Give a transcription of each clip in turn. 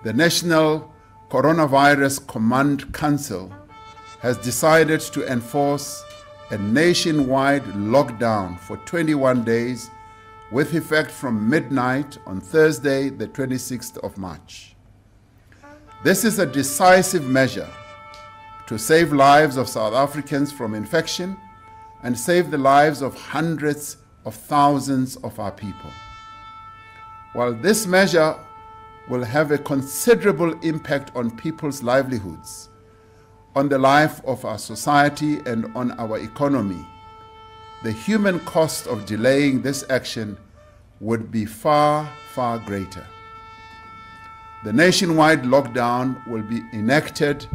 The National Coronavirus Command Council has decided to enforce a nationwide lockdown for 21 days with effect from midnight on Thursday, the 26th of March. This is a decisive measure to save lives of South Africans from infection and save the lives of hundreds of thousands of our people. While this measure will have a considerable impact on people's livelihoods, on the life of our society and on our economy, the human cost of delaying this action would be far, far greater. The nationwide lockdown will be enacted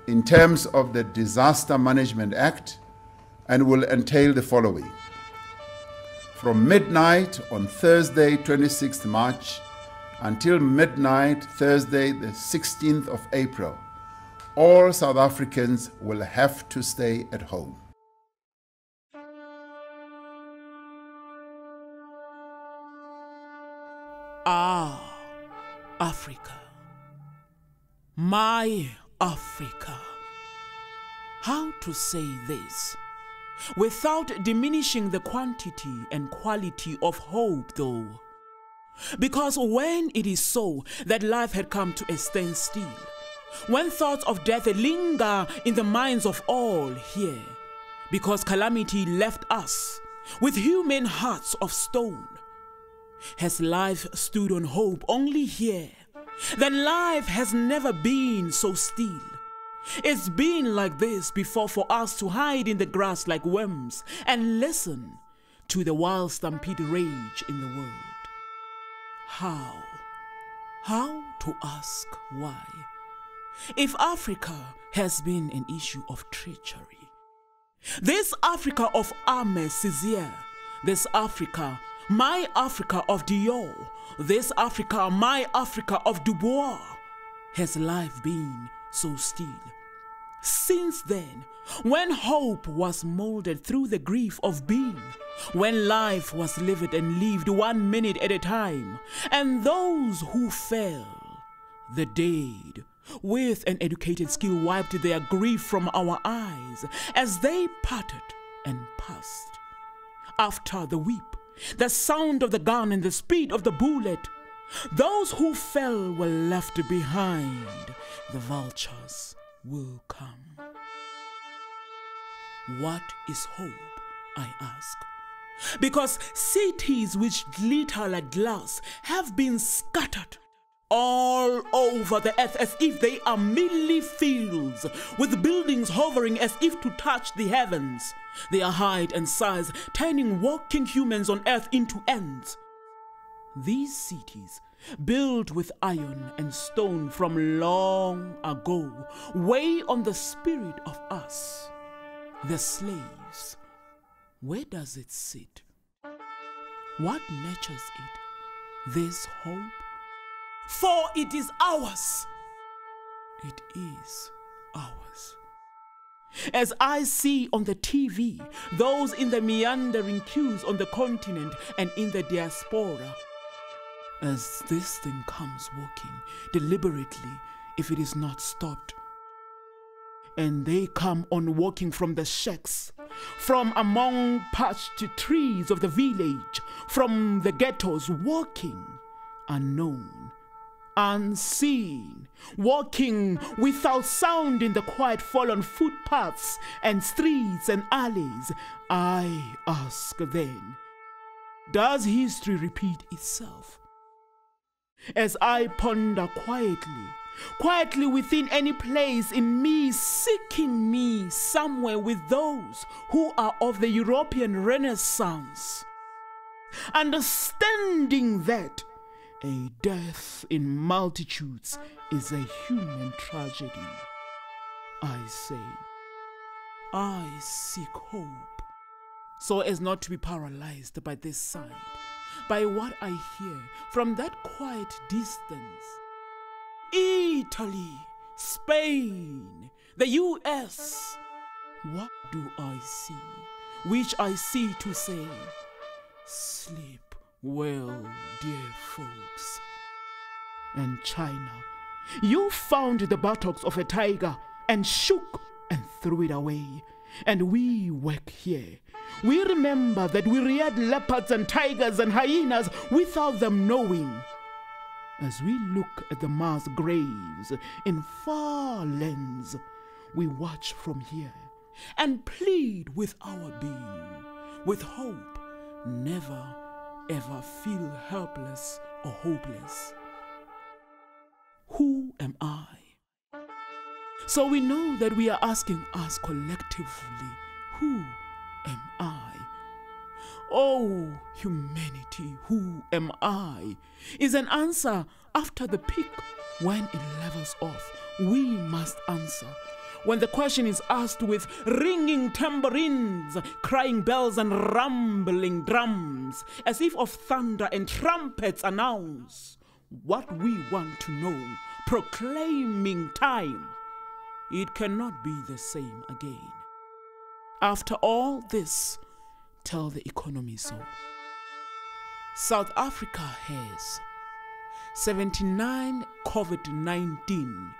in terms of the Disaster Management Act and will entail the following. From midnight on Thursday, 26th March, until midnight Thursday, the 16th of April, all South Africans will have to stay at home. Ah, Africa, my Africa. How to say this without diminishing the quantity and quality of hope, though? Because when it is so that life had come to a standstill, when thoughts of death linger in the minds of all here, because calamity left us with human hearts of stone, has life stood on hope only here? Then life has never been so still. It's been like this before for us to hide in the grass like worms and listen to the wild stampede rage in the world. How? How to ask why? If Africa has been an issue of treachery, this Africa of Ahmed Césaire, this Africa, my Africa of Dior, this Africa, my Africa of Dubois, has life been so still? Since then, when hope was molded through the grief of being, when life was lived and lived 1 minute at a time, and those who fell, the dead, with an educated skill wiped their grief from our eyes as they parted and passed. After the weep, the sound of the gun and the speed of the bullet, those who fell were left behind. The vultures will come. What is hope, I ask? Because cities which glitter like glass have been scattered all over the earth as if they are merely fields, with buildings hovering as if to touch the heavens, their height and size turning walking humans on earth into ants. These cities, built with iron and stone from long ago, weigh on the spirit of us, the slaves. Where does it sit? What nurtures it? This hope? For it is ours. It is ours. As I see on the TV, those in the meandering queues on the continent and in the diaspora, as this thing comes walking deliberately if it is not stopped, and they come on walking from the shacks, from among parched trees of the village, from the ghettos, walking unknown, unseen, walking without sound in the quiet fallen footpaths and streets and alleys. I ask then, does history repeat itself? As I ponder quietly within any place in me, seeking me somewhere with those who are of the European Renaissance, understanding that a death in multitudes is a human tragedy, I say, I seek hope, so as not to be paralyzed by this sight, by what I hear from that quiet distance. Italy, Spain, the US. What do I see? Which I see to say, sleep well, dear folks. And China, You found the buttocks of a tiger and shook and threw it away. And we work here. We remember that we reared leopards and tigers and hyenas without them knowing. As we look at the mass graves in far lands, we watch from here and plead with our being, with hope, never ever feel helpless or hopeless. Who am I? So we know that we are asking us collectively, who am I? Oh, humanity, who am I? Is an answer after the peak. When it levels off, we must answer. When the question is asked with ringing tambourines, crying bells and rumbling drums, as if of thunder and trumpets announce what we want to know, proclaiming time, it cannot be the same again. After all this, tell the economy so. South Africa has 79 COVID-19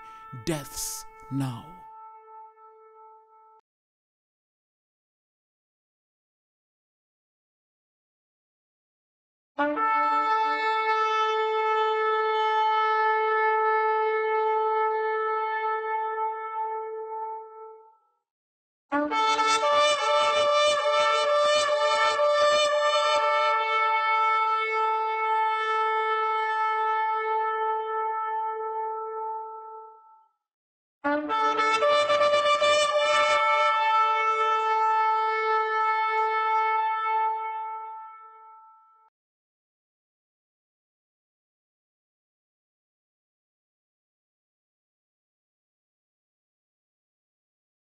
deaths now.